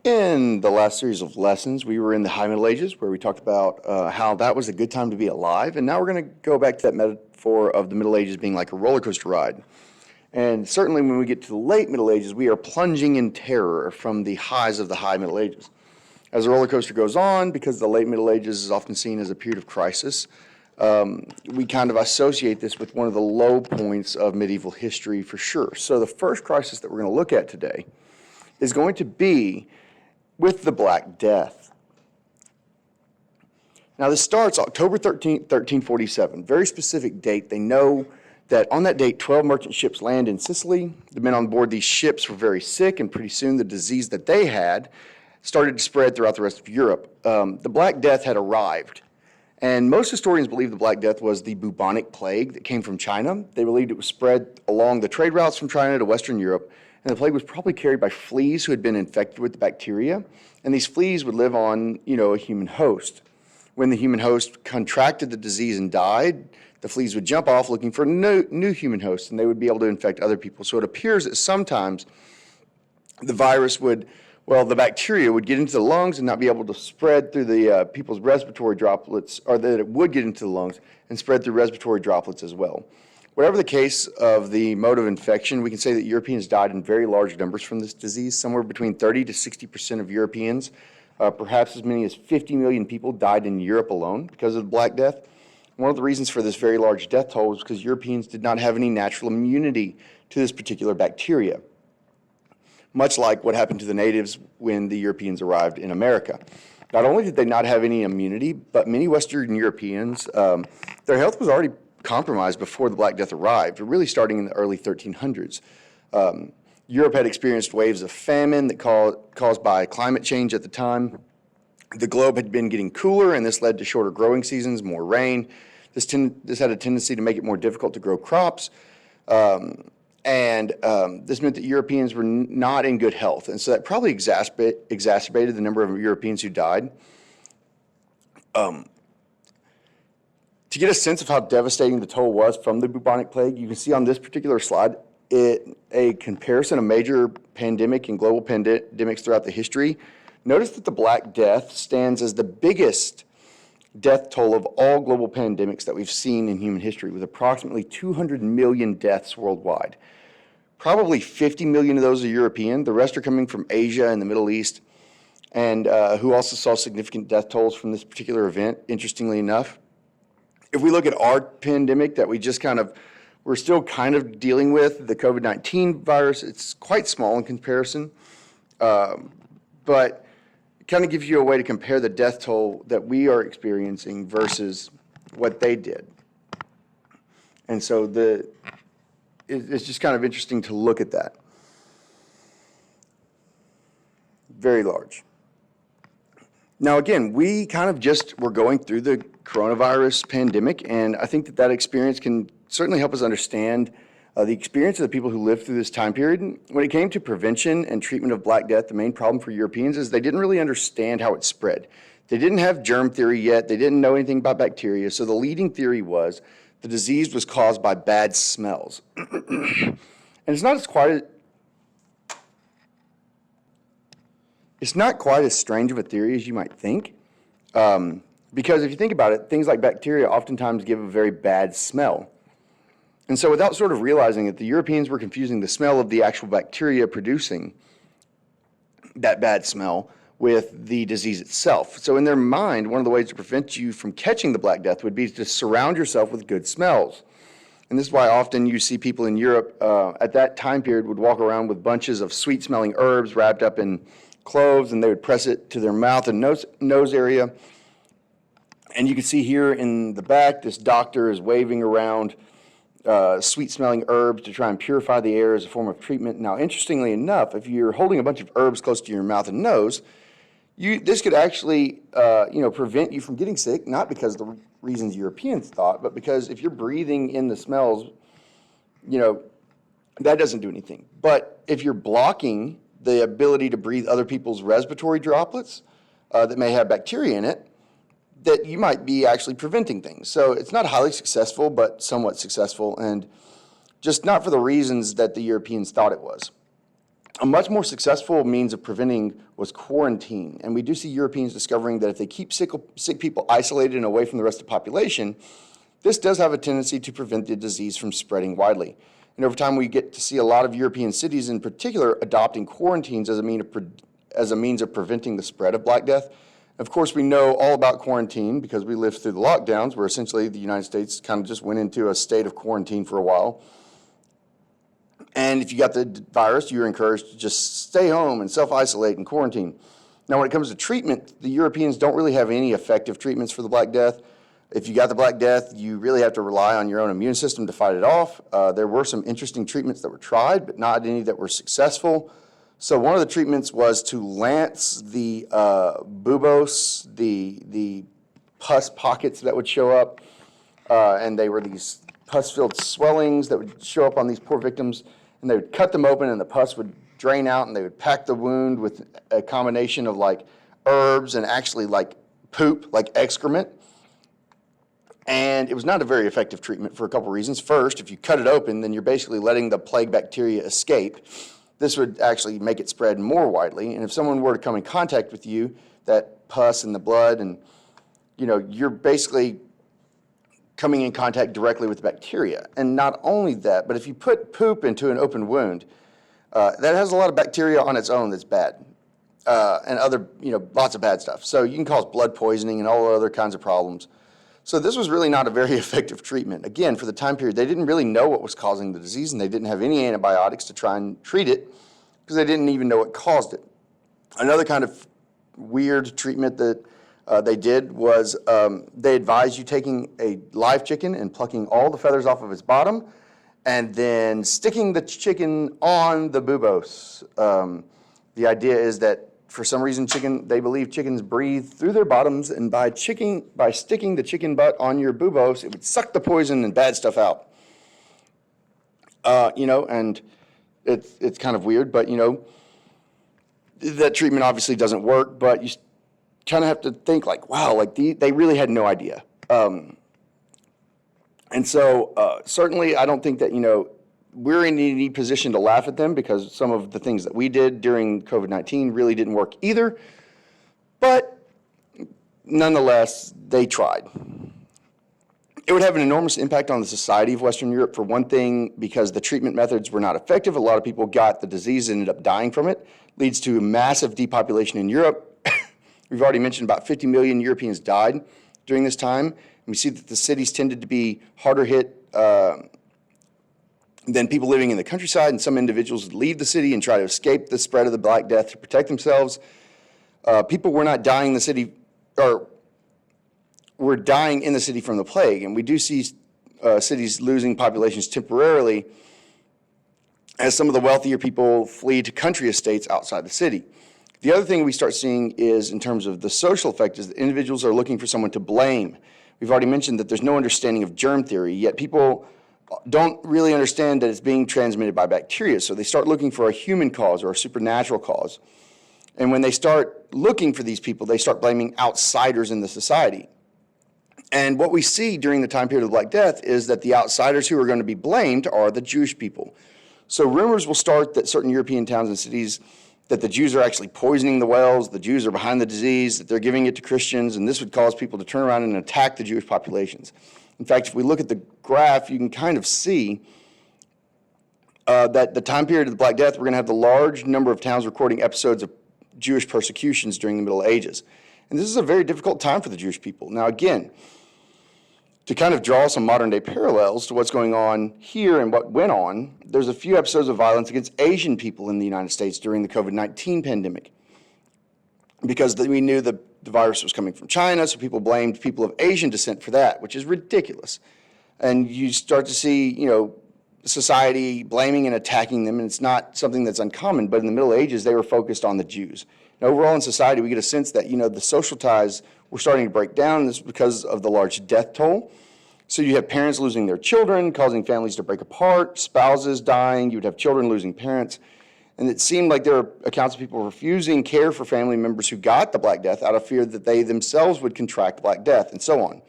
In the last series of lessons, we were in the High Middle Ages, where we talked about how that was a good time to be alive. And now we're going to go back to that metaphor of the Middle Ages being like a roller coaster ride. And certainly when we get to the late Middle Ages, we are plunging in terror from the highs of the High Middle Ages. As the roller coaster goes on, because the late Middle Ages is often seen as a period of crisis, we kind of associate this with one of the low points of medieval history for sure. So the first crisis that we're going to look at today is going to be with the Black Death. Now this starts October 13th, 1347, very specific date. They know that on that date, 12 merchant ships land in Sicily. The men on board these ships were very sick, and pretty soon the disease that they had started to spread throughout the rest of Europe. The Black Death had arrived, and most historians believe the Black Death was the bubonic plague that came from China. They believed it was spread along the trade routes from China to Western Europe, and the plague was probably carried by fleas who had been infected with the bacteria, and these fleas would live on, a human host. When the human host contracted the disease and died, the fleas would jump off looking for new human hosts, and they would be able to infect other people. So it appears that sometimes the bacteria would get into the lungs and not be able to spread through the people's respiratory droplets, or that it would get into the lungs and spread through respiratory droplets as well. Whatever the case of the mode of infection, we can say that Europeans died in very large numbers from this disease. Somewhere between 30 to 60% of Europeans, perhaps as many as 50 million people died in Europe alone because of the Black Death. One of the reasons for this very large death toll was because Europeans did not have any natural immunity to this particular bacteria, much like what happened to the natives when the Europeans arrived in America. Not only did they not have any immunity, but many Western Europeans, their health was already compromised before the Black Death arrived, really starting in the early 1300s. Europe had experienced waves of famine that caused by climate change at the time. The globe had been getting cooler, and this led to shorter growing seasons, more rain. This had a tendency to make it more difficult to grow crops, and this meant that Europeans were not in good health, and so that probably exacerbated the number of Europeans who died. To get a sense of how devastating the toll was from the bubonic plague, you can see on this particular slide a comparison of major pandemic and global pandemics throughout the history. Notice that the Black Death stands as the biggest death toll of all global pandemics that we've seen in human history, with approximately 200 million deaths worldwide. Probably 50 million of those are European. The rest are coming from Asia and the Middle East, and who also saw significant death tolls from this particular event, interestingly enough. If we look at our pandemic that we're still kind of dealing with, the COVID-19 virus, it's quite small in comparison, but it kind of gives you a way to compare the death toll that we are experiencing versus what they did. And so it's just kind of interesting to look at that. Very large. Now, again, we kind of we're going through the coronavirus pandemic, and I think that experience can certainly help us understand the experience of the people who lived through this time period. When it came to prevention and treatment of Black Death, the main problem for Europeans is they didn't really understand how it spread. They didn't have germ theory yet. They didn't know anything about bacteria. So the leading theory was the disease was caused by bad smells. And it's not quite as strange of a theory as you might think. Because if you think about it, things like bacteria oftentimes give a very bad smell. And so without sort of realizing it, the Europeans were confusing the smell of the actual bacteria producing that bad smell with the disease itself. So in their mind, one of the ways to prevent you from catching the Black Death would be to surround yourself with good smells. And this is why often you see people in Europe at that time period would walk around with bunches of sweet-smelling herbs wrapped up in cloves, and they would press it to their mouth and nose area. And you can see here in the back, this doctor is waving around sweet-smelling herbs to try and purify the air as a form of treatment. Now, interestingly enough, if you're holding a bunch of herbs close to your mouth and nose, this could actually, prevent you from getting sick, not because of the reasons Europeans thought, but because if you're breathing in the smells, that doesn't do anything. But if you're blocking the ability to breathe other people's respiratory droplets that may have bacteria in it, that you might be actually preventing things. So it's not highly successful, but somewhat successful, and just not for the reasons that the Europeans thought it was. A much more successful means of preventing was quarantine. And we do see Europeans discovering that if they keep sick people isolated and away from the rest of the population, this does have a tendency to prevent the disease from spreading widely. And over time, we get to see a lot of European cities in particular adopting quarantines as a means of preventing the spread of Black Death. Of course, we know all about quarantine because we lived through the lockdowns, where essentially the United States kind of just went into a state of quarantine for a while. And if you got the virus, you're encouraged to just stay home and self-isolate and quarantine. Now, when it comes to treatment, the Europeans don't really have any effective treatments for the Black Death. If you got the Black Death, you really have to rely on your own immune system to fight it off. There were some interesting treatments that were tried, but not any that were successful. So one of the treatments was to lance the buboes, the pus pockets that would show up, and they were these pus-filled swellings that would show up on these poor victims, and they would cut them open and the pus would drain out, and they would pack the wound with a combination of like herbs and actually like poop, like excrement. And it was not a very effective treatment for a couple reasons. First, if you cut it open, then you're basically letting the plague bacteria escape. This would actually make it spread more widely. And if someone were to come in contact with you, that pus and the blood, and you're basically coming in contact directly with the bacteria. And not only that, but if you put poop into an open wound, that has a lot of bacteria on its own that's bad, and other, lots of bad stuff. So you can cause blood poisoning and all other kinds of problems. So this was really not a very effective treatment. Again, for the time period, they didn't really know what was causing the disease, and they didn't have any antibiotics to try and treat it because they didn't even know what caused it. Another kind of weird treatment that they did was they advised you taking a live chicken and plucking all the feathers off of its bottom and then sticking the chicken on the buboes. The idea is that for some reason, they believe chickens breathe through their bottoms, and by sticking the chicken butt on your buboes, it would suck the poison and bad stuff out. And it's kind of weird, but that treatment obviously doesn't work. But you kind of have to think like, wow, like they really had no idea. And so certainly, I don't think that we're in any position to laugh at them because some of the things that we did during COVID-19 really didn't work either. But nonetheless, they tried. It would have an enormous impact on the society of Western Europe, for one thing, because the treatment methods were not effective. A lot of people got the disease and ended up dying from it. Leads to massive depopulation in Europe. We've already mentioned about 50 million Europeans died during this time. And we see that the cities tended to be harder hit than people living in the countryside, and some individuals would leave the city and try to escape the spread of the Black Death to protect themselves. People were not dying in the city, or were dying in the city from the plague, and we do see cities losing populations temporarily as some of the wealthier people flee to country estates outside the city. The other thing we start seeing is, in terms of the social effect, is that individuals are looking for someone to blame. We've already mentioned that there's no understanding of germ theory, yet people don't really understand that it's being transmitted by bacteria. So they start looking for a human cause or a supernatural cause. And when they start looking for these people, they start blaming outsiders in the society. And what we see during the time period of the Black Death is that the outsiders who are going to be blamed are the Jewish people. So rumors will start that certain European towns and cities, that the Jews are actually poisoning the wells, the Jews are behind the disease, that they're giving it to Christians, and this would cause people to turn around and attack the Jewish populations. In fact, if we look at the graph, you can kind of see that the time period of the Black Death, we're going to have the large number of towns recording episodes of Jewish persecutions during the Middle Ages. And this is a very difficult time for the Jewish people. Now, again, to kind of draw some modern-day parallels to what's going on here and what went on, there's a few episodes of violence against Asian people in the United States during the COVID-19 pandemic, because we knew the virus was coming from China, so people blamed people of Asian descent for that, which is ridiculous. And you start to see, society blaming and attacking them, and it's not something that's uncommon, but in the Middle Ages, they were focused on the Jews. And overall in society, we get a sense that, the social ties were starting to break down. This is because of the large death toll. So you have parents losing their children, causing families to break apart, spouses dying, you would have children losing parents. And it seemed like there were accounts of people refusing care for family members who got the Black Death out of fear that they themselves would contract Black Death, and so on.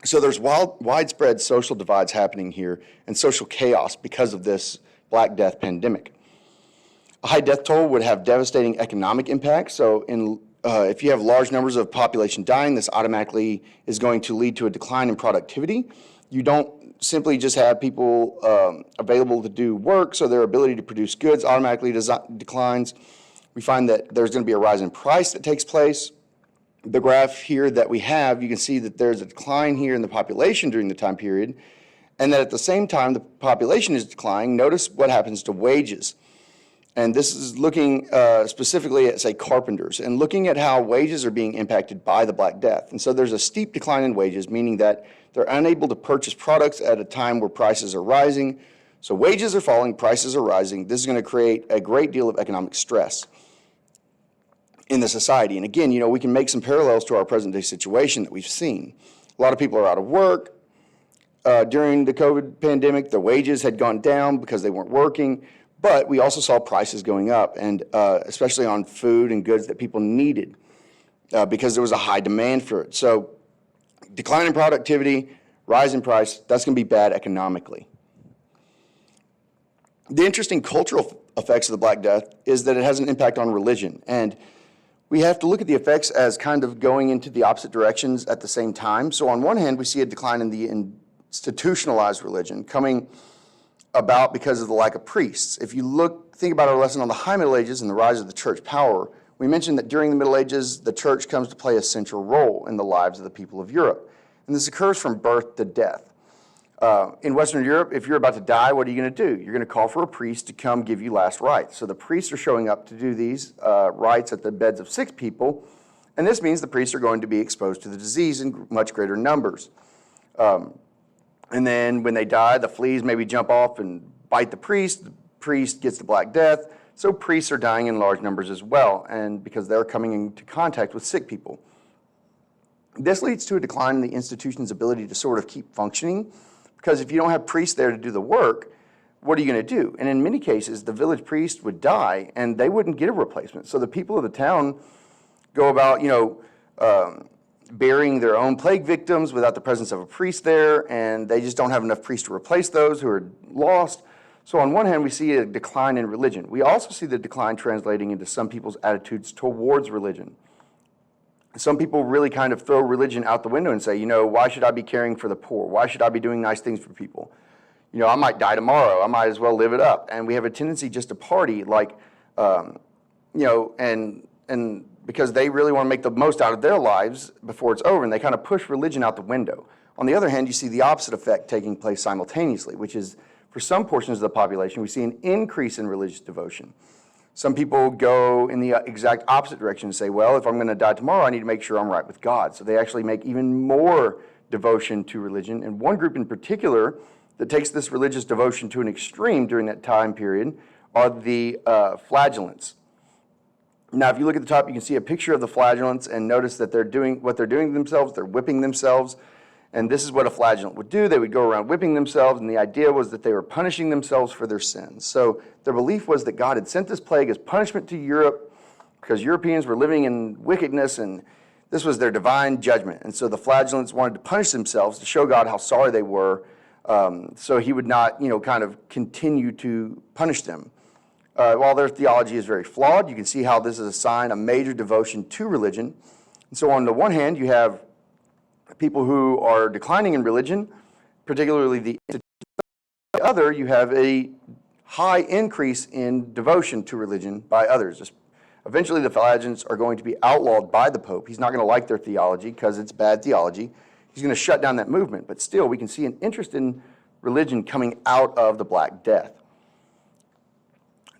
So there's widespread social divides happening here and social chaos because of this Black Death pandemic. A high death toll would have devastating economic impacts. So if you have large numbers of population dying, this automatically is going to lead to a decline in productivity. You don't simply just have people available to do work, so their ability to produce goods automatically declines. We find that there's going to be a rise in price that takes place. The graph here that we have, you can see that there's a decline here in the population during the time period, and that at the same time the population is declining. Notice what happens to wages. And this is looking specifically at, say, carpenters, and looking at how wages are being impacted by the Black Death. And so there's a steep decline in wages, meaning that they're unable to purchase products at a time where prices are rising. So wages are falling, prices are rising. This is going to create a great deal of economic stress in the society. And again, we can make some parallels to our present day situation that we've seen. A lot of people are out of work. During the COVID pandemic, their wages had gone down because they weren't working. But we also saw prices going up, and especially on food and goods that people needed because there was a high demand for it. So decline in productivity, rise in price, that's going to be bad economically. The interesting cultural effects of the Black Death is that it has an impact on religion. And we have to look at the effects as kind of going into the opposite directions at the same time. So on one hand, we see a decline in the institutionalized religion coming about because of the lack of priests. If you think about our lesson on the High Middle Ages and the rise of the church power, we mentioned that during the Middle Ages, the church comes to play a central role in the lives of the people of Europe. And this occurs from birth to death. In Western Europe, if you're about to die, what are you going to do? You're going to call for a priest to come give you last rites. So the priests are showing up to do these rites at the beds of sick people, and this means the priests are going to be exposed to the disease in much greater numbers. And then when they die, the fleas maybe jump off and bite the priest gets the Black Death, so priests are dying in large numbers as well, and because they're coming into contact with sick people. This leads to a decline in the institution's ability to sort of keep functioning, because if you don't have priests there to do the work, what are you going to do? And in many cases, the village priest would die, and they wouldn't get a replacement. So the people of the town go about, burying their own plague victims without the presence of a priest there, and they just don't have enough priests to replace those who are lost. So on one hand, we see a decline in religion. We also see the decline translating into some people's attitudes towards religion. Some people really kind of throw religion out the window and say, why should I be caring for the poor? Why should I be doing nice things for people? I might die tomorrow. I might as well live it up. And we have a tendency just to party and because they really want to make the most out of their lives before it's over, and they kind of push religion out the window. On the other hand, you see the opposite effect taking place simultaneously, which is for some portions of the population, we see an increase in religious devotion. Some people go in the exact opposite direction and say, well, if I'm going to die tomorrow, I need to make sure I'm right with God. So they actually make even more devotion to religion. And one group in particular that takes this religious devotion to an extreme during that time period are the flagellants. Now, if you look at the top, you can see a picture of the flagellants and notice that they're doing to themselves. They're whipping themselves. And this is what a flagellant would do. They would go around whipping themselves, and the idea was that they were punishing themselves for their sins. So their belief was that God had sent this plague as punishment to Europe because Europeans were living in wickedness, and this was their divine judgment. And so the flagellants wanted to punish themselves to show God how sorry they were, so he would not, kind of continue to punish them. While their theology is very flawed, you can see how this is a sign of major devotion to religion. And so on the one hand, you have people who are declining in religion, particularly the other, you have a high increase in devotion to religion by others. Eventually, the flagellants are going to be outlawed by the Pope. He's not going to like their theology because it's bad theology. He's going to shut down that movement. But still, we can see an interest in religion coming out of the Black Death.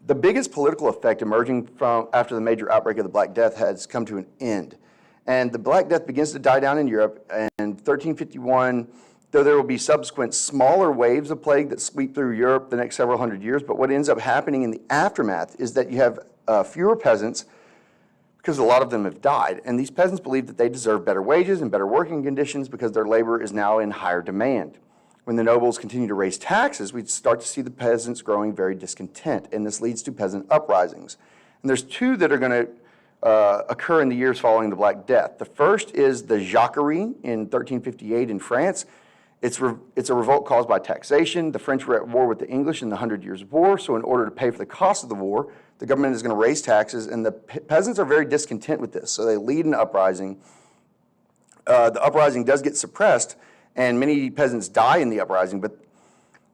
The biggest political effect emerging from after the major outbreak of the Black Death has come to an end. And the Black Death begins to die down in Europe, and 1351, though there will be subsequent smaller waves of plague that sweep through Europe the next several hundred years, but what ends up happening in the aftermath is that you have fewer peasants because a lot of them have died, and these peasants believe that they deserve better wages and better working conditions because their labor is now in higher demand. When the nobles continue to raise taxes, we start to see the peasants growing very discontent, and this leads to peasant uprisings. And there's two that are going to occur in the years following the Black Death. The first is the Jacquerie in 1358 in France, It's a revolt caused by taxation. The French were at war with the English in the 100 Years' War, so in order to pay for the cost of the war, the government is going to raise taxes, and the peasants are very discontent with this, so they lead an uprising. The uprising does get suppressed, and many peasants die in the uprising, but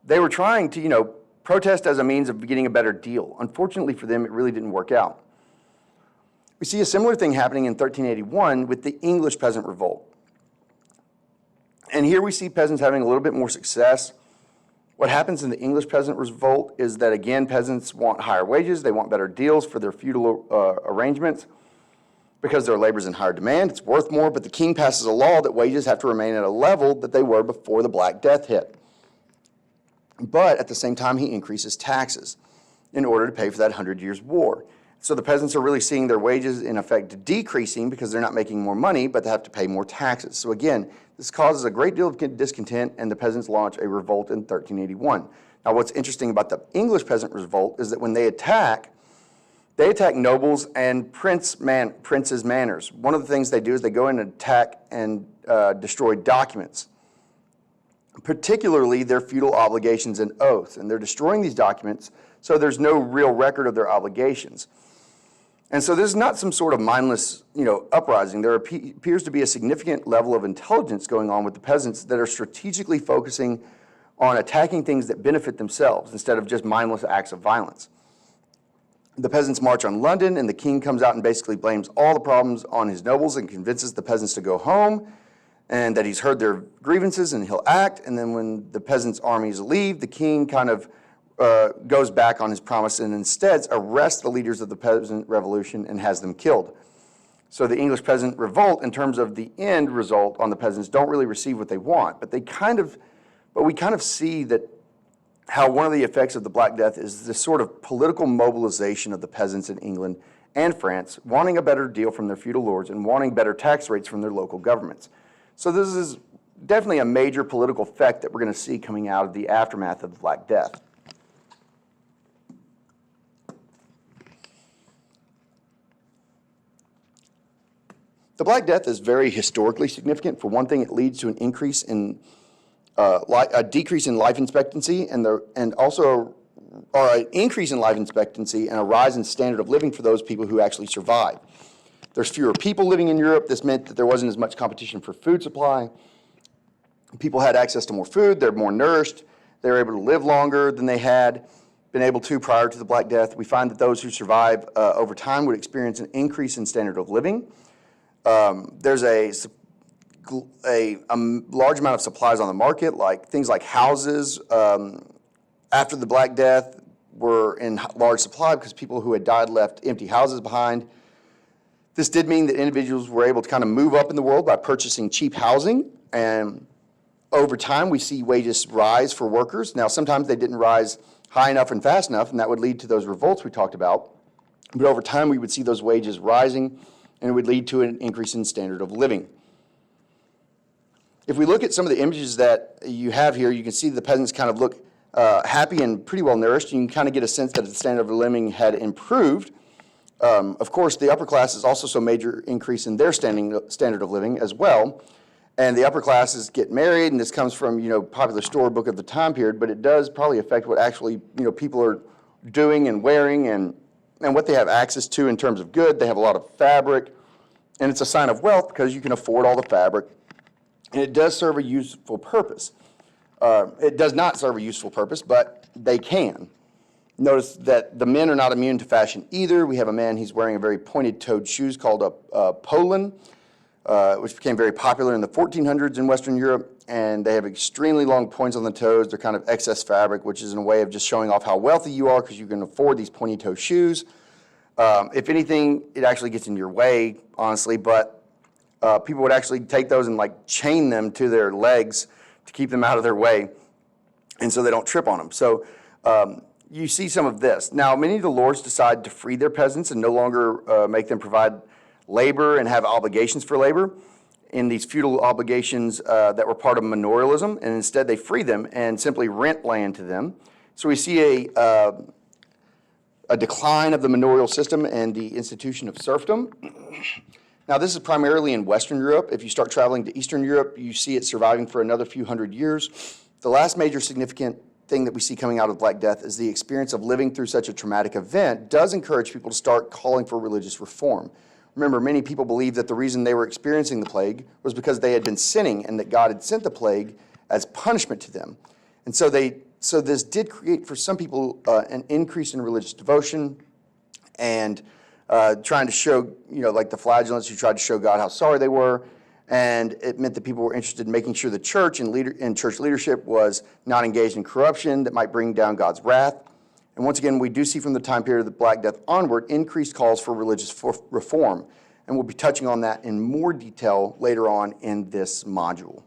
they were trying to, protest as a means of getting a better deal. Unfortunately for them, it really didn't work out. We see a similar thing happening in 1381 with the English peasant revolt. And here we see peasants having a little bit more success. What happens in the English peasant revolt is that, again, peasants want higher wages, they want better deals for their feudal arrangements because their labor is in higher demand, it's worth more, but the king passes a law that wages have to remain at a level that they were before the Black Death hit. But at the same time, he increases taxes in order to pay for that 100 Years' War. So the peasants are really seeing their wages, in effect, decreasing because they're not making more money, but they have to pay more taxes. So again, this causes a great deal of discontent, and the peasants launch a revolt in 1381. Now, what's interesting about the English peasant revolt is that when they attack nobles and princes' manors. One of the things they do is they go in and attack and destroy documents, particularly their feudal obligations and oaths. And they're destroying these documents, so there's no real record of their obligations. And so this is not some sort of mindless, uprising. There appears to be a significant level of intelligence going on with the peasants that are strategically focusing on attacking things that benefit themselves instead of just mindless acts of violence. The peasants march on London, and the king comes out and basically blames all the problems on his nobles and convinces the peasants to go home and that he's heard their grievances and he'll act. And then when the peasants' armies leave, the king kind of goes back on his promise and instead arrests the leaders of the peasant revolution and has them killed. So the English peasant revolt, in terms of the end result on the peasants, don't really receive what they want. But we kind of see that how one of the effects of the Black Death is this sort of political mobilization of the peasants in England and France, wanting a better deal from their feudal lords and wanting better tax rates from their local governments. So this is definitely a major political effect that we're going to see coming out of the aftermath of the Black Death. The Black Death is very historically significant. For one thing, it leads to an increase in a decrease in life expectancy and an increase in life expectancy and a rise in standard of living for those people who actually survive. There's fewer people living in Europe. This meant that there wasn't as much competition for food supply. People had access to more food. They're more nourished. They were able to live longer than they had been able to prior to the Black Death. We find that those who survive over time would experience an increase in standard of living. There's a large amount of supplies on the market, like things like houses. After the Black Death were in large supply because people who had died left empty houses behind. This did mean that individuals were able to kind of move up in the world by purchasing cheap housing, and over time we see wages rise for workers. Now sometimes they didn't rise high enough and fast enough, and that would lead to those revolts we talked about, but over time we would see those wages rising, and it would lead to an increase in standard of living. If we look at some of the images that you have here, you can see the peasants kind of look happy and pretty well nourished. You can kind of get a sense that the standard of living had improved. Of course, the upper classes also saw a major increase in their standard of living as well. And the upper classes get married, and this comes from, popular storybook of the time period, but it does probably affect what actually, people are doing and wearing and what they have access to in terms of good. They have a lot of fabric, and it's a sign of wealth because you can afford all the fabric. And it does serve a useful purpose. It does not serve a useful purpose, but they can. Notice that the men are not immune to fashion either. We have a man, he's wearing a very pointed-toed shoes called a Poland, which became very popular in the 1400s in Western Europe, and they have extremely long points on the toes. They're kind of excess fabric, which is in a way of just showing off how wealthy you are because you can afford these pointy-toe shoes. If anything, it actually gets in your way, honestly, but people would actually take those and chain them to their legs to keep them out of their way, and so they don't trip on them. So you see some of this. Now, many of the lords decide to free their peasants and no longer make them provide labor and have obligations for labor in these feudal obligations that were part of manorialism, and instead they free them and simply rent land to them. So we see a decline of the manorial system and the institution of serfdom. Now, this is primarily in Western Europe. If you start traveling to Eastern Europe, you see it surviving for another few hundred years. The last major significant thing that we see coming out of Black Death is the experience of living through such a traumatic event does encourage people to start calling for religious reform. Remember, many people believe that the reason they were experiencing the plague was because they had been sinning and that God had sent the plague as punishment to them. And so this did create for some people an increase in religious devotion and trying to show, like the flagellants who tried to show God how sorry they were. And it meant that people were interested in making sure the church and church leadership was not engaged in corruption that might bring down God's wrath. And once again, we do see from the time period of the Black Death onward increased calls for religious reform. And we'll be touching on that in more detail later on in this module.